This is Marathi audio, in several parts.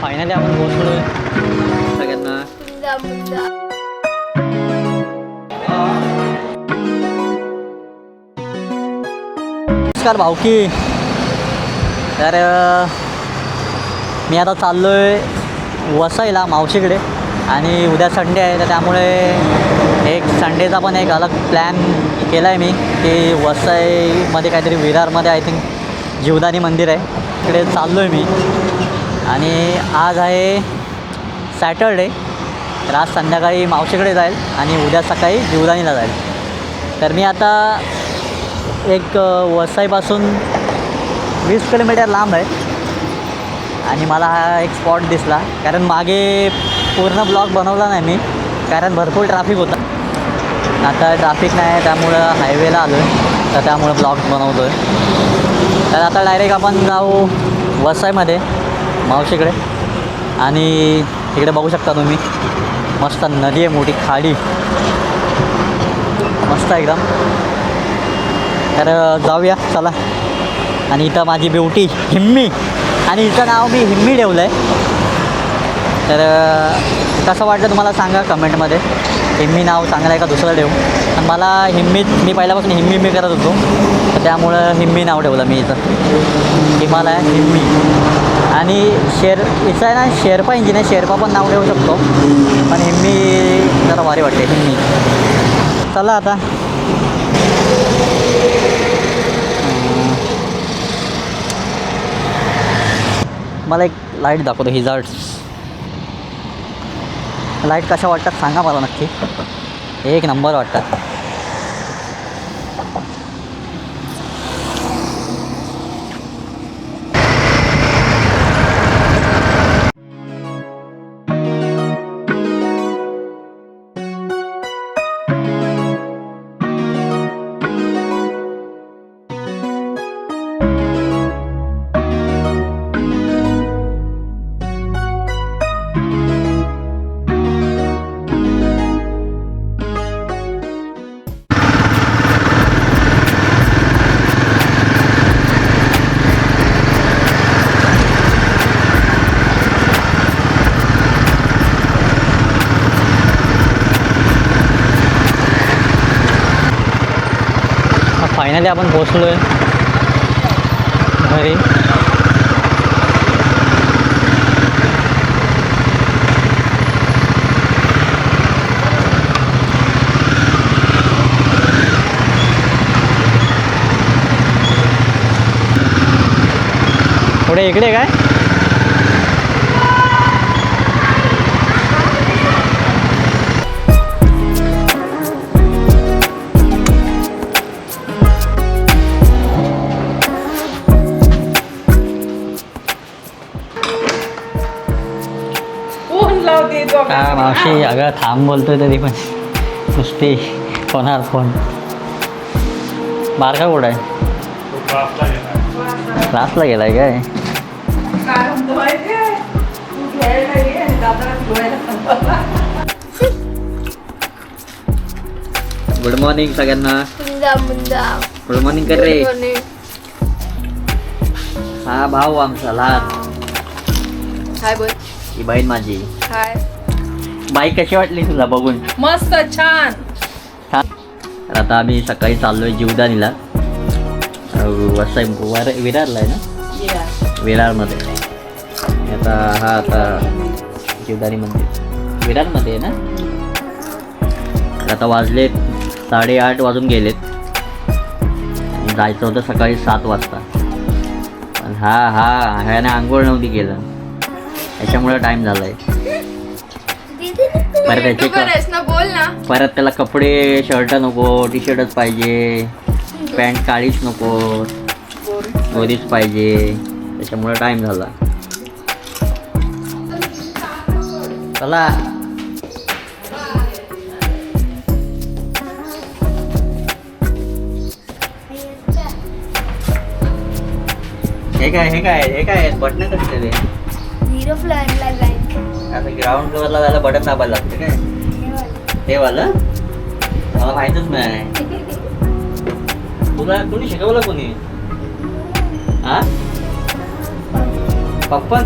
फायनली आपण पोहोचलोय सगळ्यांना. नमस्कार भाऊकी. तर मी आता चाललोय वसईला मावशीकडे आणि उद्या संडे आहे, तर त्यामुळे एक संडेचा पण एक अलग प्लॅन केला आहे मी की वसईमध्ये काहीतरी विरारमध्ये आय थिंक जीवदानी मंदिर आहे, तिकडे चाललो आहे मी. आणि आज आहे सॅटरडे, तर आज संध्याकाळी मावशीकडे जाईल आणि उद्या सकाळी जीवदानीला जाईल. तर मी आता एक वसईपासून 20 किलोमीटर लांब आहे आणि मला हा एक स्पॉट दिसला, कारण मागे पूर्ण ब्लॉग बनवला नाही मी, कारण भरपूर ट्रॅफिक होता. आता ट्रॅफिक नाही आहे त्यामुळं हायवेला आलो आहे, तर त्यामुळं ब्लॉग बनवतो आहे. तर आता डायरेक्ट आपण जाऊ वसईमध्ये मावशीकडे. आणि तिकडे बघू शकता तुम्ही मस्त नदी आहे, मोठी खाडी मस्त एकदम. तर जाऊया चला. आणि इथं माझी ब्युटी हिम्मी, आणि हिचं नाव मी हिम्मी ठेवलं आहे. तर कसं वाटलं तुम्हाला सांगा कमेंटमध्ये. हिम्मी नाव चांगलं आहे का दुसरं ठेवू? पण मला हिम्मी, मी पहिल्यापासून हिम्मी करत होतो, तर त्यामुळं हिम्मी नाव ठेवलं मी इथं. हिमालय हिम्मी. आणि हिचं आहे ना शेर्पा इंजिन आहे, शेर्पा पण नाव ठेवू शकतो, पण हिम्मी जरा भारी वाटते हिम्मी. चला आता. मला एक लाईट दाखवतो, हिजार्ड्स लाईट कशा वाटतात सांगा मला नक्की. एक नंबर वाटतात. फायनली आपण पोचलो आहे घरी. पुढे इकडे काय मावशी? अगं थांब बोलतोय तरी पण नुसती फोनावर फोन. बारका कुठं आहे? क्लासला गेलाय काय? गुड मॉर्निंग सगळ्यांना. गुड मॉर्निंग कर रे. हा भाऊ आमचा लहान. हाय बोल. ही बहीण माझी. हाय. बाईक कशी वाटली तुला बघून? मस्त छान. तर आता आम्ही सकाळी चाललोय जीवदानीला. वसई विरारला आहे ना, विरारमध्ये. आता आता जीवदानी मंदिर विरारमध्ये आहे ना. आता वाजलेत 8:30 वाजून गेलेत आणि जायचं होतं सकाळी 7 वाजता. पण ह्याने आंघोळ नव्हती केलं, त्याच्यामुळे टाईम झाला आहे. परत त्याला कपडे शर्ट नको, टी शर्टच पाहिजे, पॅन्ट काळीच नको, गोरीच पाहिजे, त्याच्यामुळे टाईम झाला. चला. हे काय बटन कसं ते? झिरो फ्लोअरला जाईल. आता ग्राउंड फ्लोअरला जायला बटन दाबायला लागते काय? ते वाला मला माहीतच नाही. तुला कोणी शिकवलं? कोणी? हा, पप्पा.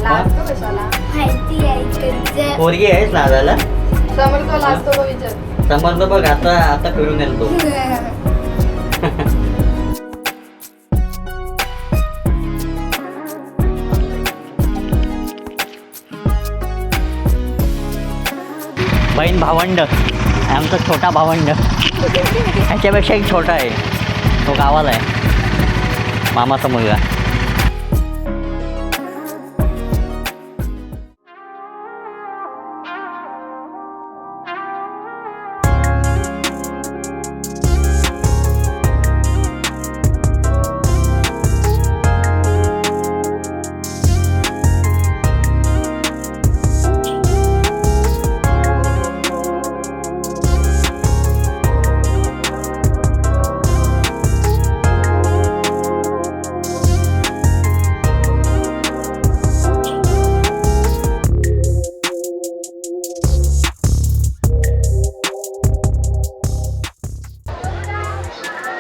लाजतो कशाला? माहिती आहे इकडचं. पोरगी आहेस लाजायला. समोर तो लाजतो का विचार. समजलं बघ, आता फिरून येईल तो. बहीण भावंड, आमचा छोटा भावंड ह्याच्यापेक्षा एक छोटा आहे, तो गावाला आहे, मामाचा मुलगा.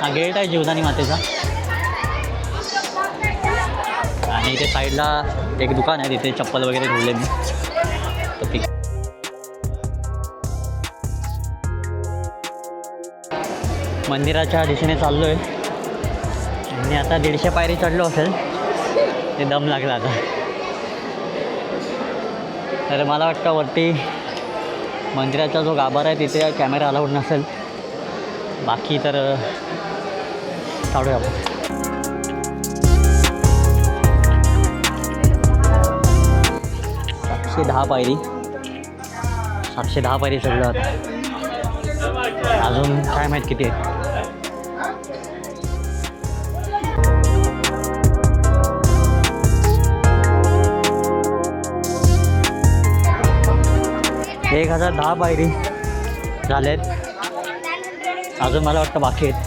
हा गेट आहे जीवदानी मातेचा आणि इथे साईडला एक दुकान आहे, तिथे चप्पल वगैरे ठेवले मी. तर ठीक. मंदिराच्या दिशेने चाललो आहे आणि आता 150 पायरी चढलो असेल, ते दम लागला आता. तर मला वाटतं वरती मंदिराचा जो गाभारा आहे तिथे कॅमेरा अलाउड नसेल, बाकी तर चालू आहे आपण. 710 पायरी, 710 पायरी चढलो आता. अजून काय माहीत किती आहे. एक 1010 पायरी झालेत, अजून मला वाटतं बाकी आहेत.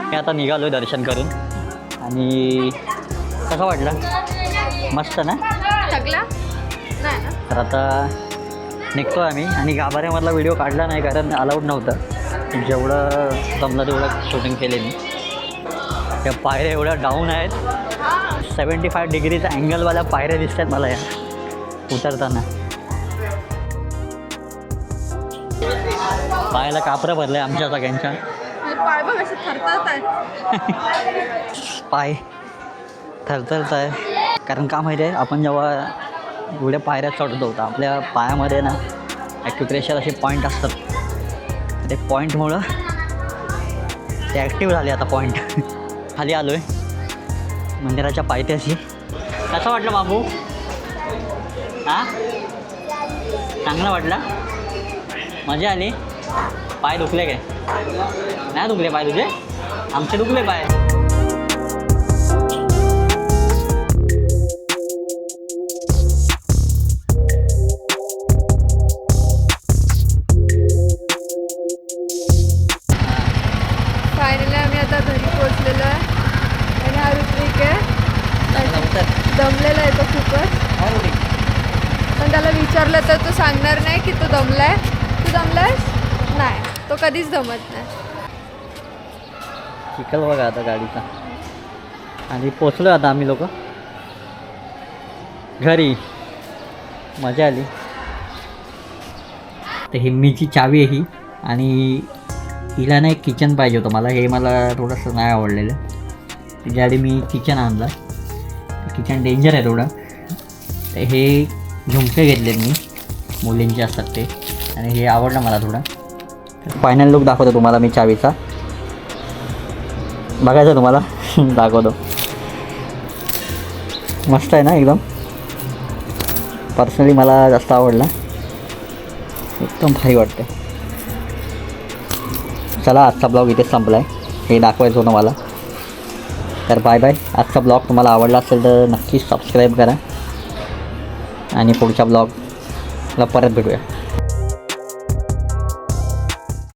मी आता निघालो दर्शन करून आणि कसं वाटलं? मस्त ना? थकला नाही ना? तर आता निघतो आम्ही आणि गाभाऱ्यामधला व्हिडिओ काढला नाही कारण अलाउड नव्हतं. जेवढं जमलं तेवढं शूटिंग केले मी. त्या पायऱ्या एवढ्या डाऊन आहेत, 75 डिग्रीचा अँगलवाल्या पायऱ्या दिसत आहेत मला या उतरताना. पायाला कापरं भरलं आहे आमच्या सगळ्यांच्या. पाय बघ असे थरथरत आहेत. पाय थरथरत आहे कारण का माहिती आहे, आपण जेव्हा एवढ्या पायऱ्या चढतो तर आपल्या पायामध्ये ना ॲक्युप्रेशर असे पॉईंट असतात. ते पॉईंटमुळं ते ॲक्टिव्ह झाले आता पॉईंट. खाली आलो आहे मंदिराच्या पायथ्याशी. कसं वाटलं बाबू? हां, चांगलं वाटलं? मजा आली? पाय दुखले काय? नाही दुखले पाय तुझे? आमचे दुखले पाय. फायनली आम्ही आता घरी पोहोचलेलो आहे आणि हा ऋत्विक आहे, दमलेला आहे तो खूपच. पण त्याला विचारलं तर तो सांगणार नाही की तो दमलाय. तू दमलायस? नाही, तो कधीच दमत नाही. चिखल बघा आता गाडीचा. आणि पोचलो आता आम्ही लोक घरी. मजा आली. तर हिम्मीची चावी आहे ही आणि हिला ना एक किचन पाहिजे होतं मला. हे मला थोडंसं नाही आवडलेलं, त्याच्याआधी मी किचन आणला. किचन डेंजर आहे थोडं. तर हे झुमके घेतलेत मी, मुलींचे असतात ते, आणि हे आवडलं मला थोडं. फायनल लुक दाखवतो तुम्हाला मी चावीचा. बघायचं तुम्हाला? दाखवतो. मस्त आहे ना एकदम. पर्सनली मला जास्त आवडला, एकदम भारी वाटतं. चला आजचा ब्लॉग इथेच संपला आहे. हे दाखवायचं होतं मला. तर बाय बाय. आजचा ब्लॉग तुम्हाला आवडला असेल तर नक्की सबस्क्राईब करा आणि पुढच्या ब्लॉगला परत भेटूया.